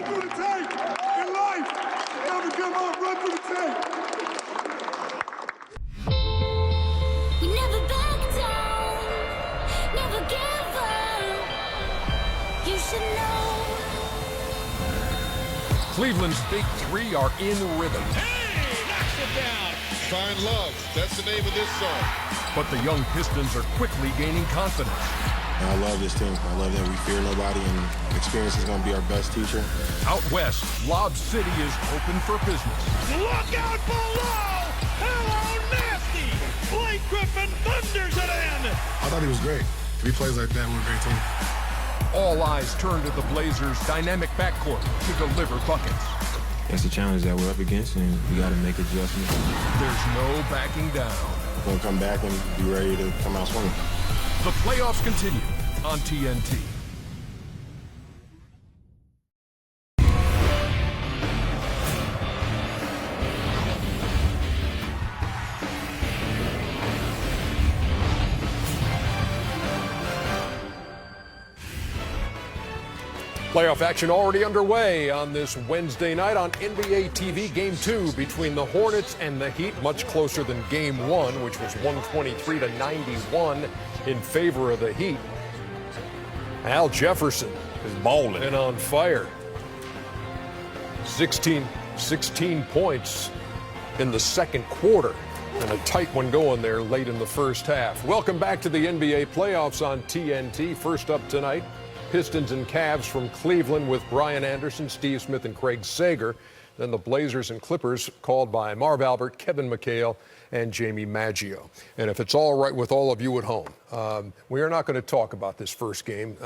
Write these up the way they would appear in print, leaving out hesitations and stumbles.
run through the tape. In life, never give up, run through the tape. We never back down, never give up. You should know. Cleveland's big three are in rhythm. Hey, knocks it down. Find love. That's the name of this song. But the young Pistons are quickly gaining confidence. I love this team. I love that we fear nobody, and experience is going to be our best teacher. Out west, Lob City is open for business. Look out below! Hello, nasty! Blake Griffin thunders it in! I thought he was great. If he plays like that, we're a great team. All eyes turn to the Blazers' dynamic backcourt to deliver buckets. That's the challenge that we're up against, and we got to make adjustments. There's no backing down. We're going to come back and be ready to come out swinging. The playoffs continue on TNT. Playoff action already underway on this Wednesday night on NBA TV. Game 2 between the Hornets and the Heat, much closer than Game 1, which was 123-91 in favor of the Heat. Al Jefferson is balling and on fire. 16 points in the second quarter, and a tight one going there late in the first half. Welcome back to the NBA playoffs on TNT. First up tonight, Pistons and Cavs from Cleveland with Brian Anderson, Steve Smith, and Craig Sager. Then the Blazers and Clippers called by Marv Albert, Kevin McHale, and Jamie Maggio. And if it's all right with all of you at home, we are not going to talk about this first game,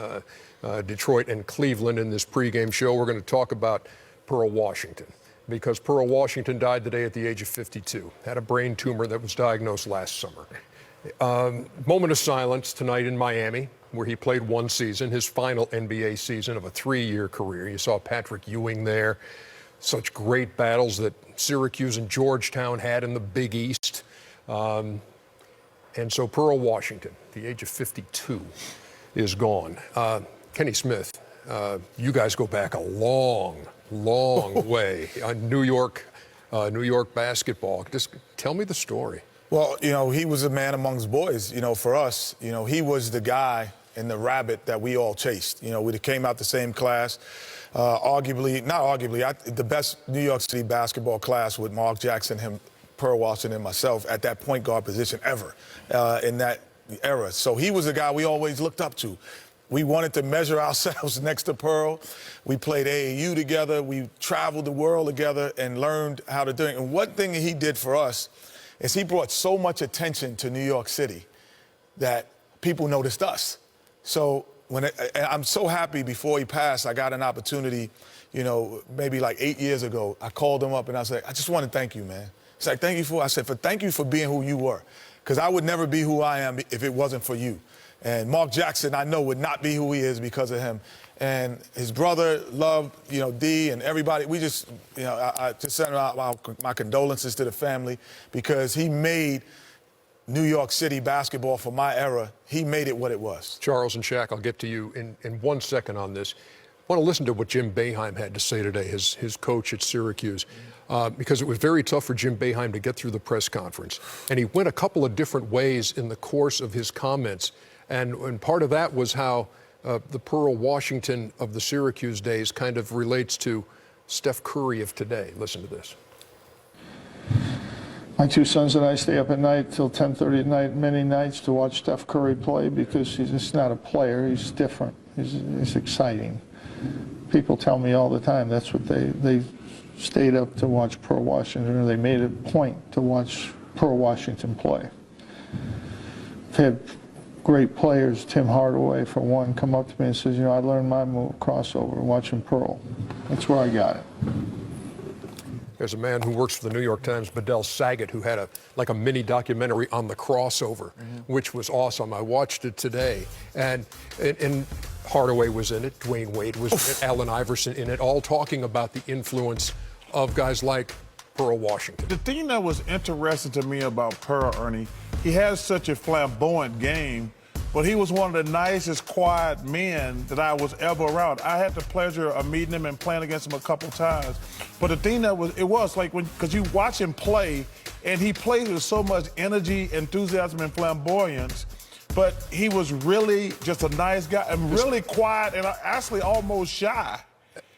Detroit and Cleveland, in this pregame show. We're going to talk about Pearl Washington, because Pearl Washington died today at the age of 52, had a brain tumor that was diagnosed last summer. Moment of silence tonight in Miami, where he played one season, his final NBA season of a 3-year career. You saw Patrick Ewing there. Such great battles that Syracuse and Georgetown had in the Big East. And so Pearl Washington, at the age of 52, is gone. Kenny Smith, you guys go back a long way on New York basketball. Just tell me the story. Well, you know, he was a man amongst boys. You know, for us, you know, he was the guy and the rabbit that we all chased. You know, we came out the same class. The best New York City basketball class with Mark Jackson, him, Pearl Washington, and myself at that point guard position ever in that era. So he was the guy we always looked up to. We wanted to measure ourselves next to Pearl. We played AAU together. We traveled the world together and learned how to do it. And one thing he did for us is he brought so much attention to New York City that people noticed us. So I'm so happy before he passed, I got an opportunity, you know, maybe like 8 years ago. I called him up and I said, I just want to thank you, man. He's like, thank you for, I said, thank you for being who you were. Because I would never be who I am if it wasn't for you. And Mark Jackson, I know, would not be who he is because of him. And his brother loved, you know, D and everybody. We just, you know, I just sent out my condolences to the family because he made New York City basketball for my era. He made it what it was. Charles and Shaq, I'll get to you in 1 second on this. I want to listen to what Jim Boeheim had to say today, his coach at Syracuse, because it was very tough for Jim Boeheim to get through the press conference. And he went a couple of different ways in the course of his comments. And part of that was how the Pearl Washington of the Syracuse days kind of relates to Steph Curry of today. Listen to this. My two sons and I stay up at night till 10:30 at night, many nights, to watch Steph Curry play because he's just not a player. He's different. He's exciting. People tell me all the time that's what they stayed up to watch Pearl Washington, or they made a point to watch Pearl Washington play. I've had great players, Tim Hardaway for one, come up to me and says, you know, I learned my move, crossover, watching Pearl. That's where I got it. There's a man who works for the New York Times, Bedell Saget, who had a mini documentary on the crossover, which was awesome. I watched it today, and Hardaway was in it, Dwayne Wade was in it, Allen Iverson in it, all talking about the influence of guys like Pearl Washington. The thing that was interesting to me about Pearl, Ernie, he has such a flamboyant game, but he was one of the nicest, quiet men that I was ever around. I had the pleasure of meeting him and playing against him a couple times. But the thing that was like because you watch him play, and he plays with so much energy, enthusiasm, and flamboyance. But he was really just a nice guy and really quiet and actually almost shy.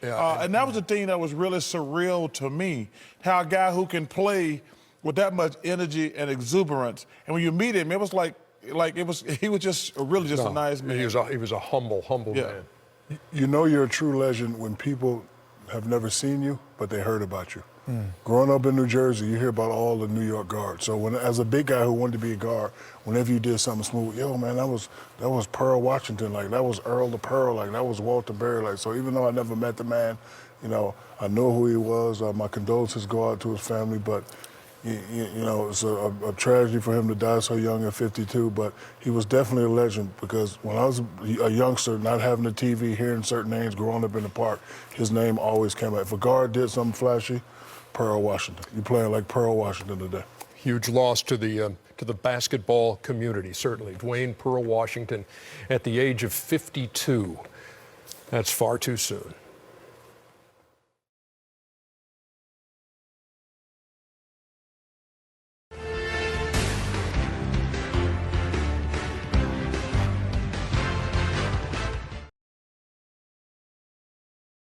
Yeah, and that was the thing that was really surreal to me, how a guy who can play with that much energy and exuberance, and when you meet him, it was he was just really just a nice man. He was a humble man. You know you're a true legend when people have never seen you, but they heard about you. Growing up in New Jersey, you hear about all the New York guards. So as a big guy who wanted to be a guard, whenever you did something smooth, yo man, that was Pearl Washington, like that was Earl the Pearl, like that was Walter Berry, like so. Even though I never met the man, you know, I know who he was. My condolences go out to his family, but you know, it's a tragedy for him to die so young at 52. But he was definitely a legend because when I was a youngster, not having a TV, hearing certain names, growing up in the park, his name always came out. If a guard did something flashy, Pearl Washington. You're playing like Pearl Washington today. Huge loss to the basketball community, certainly. Dwayne Pearl Washington at the age of 52. That's far too soon.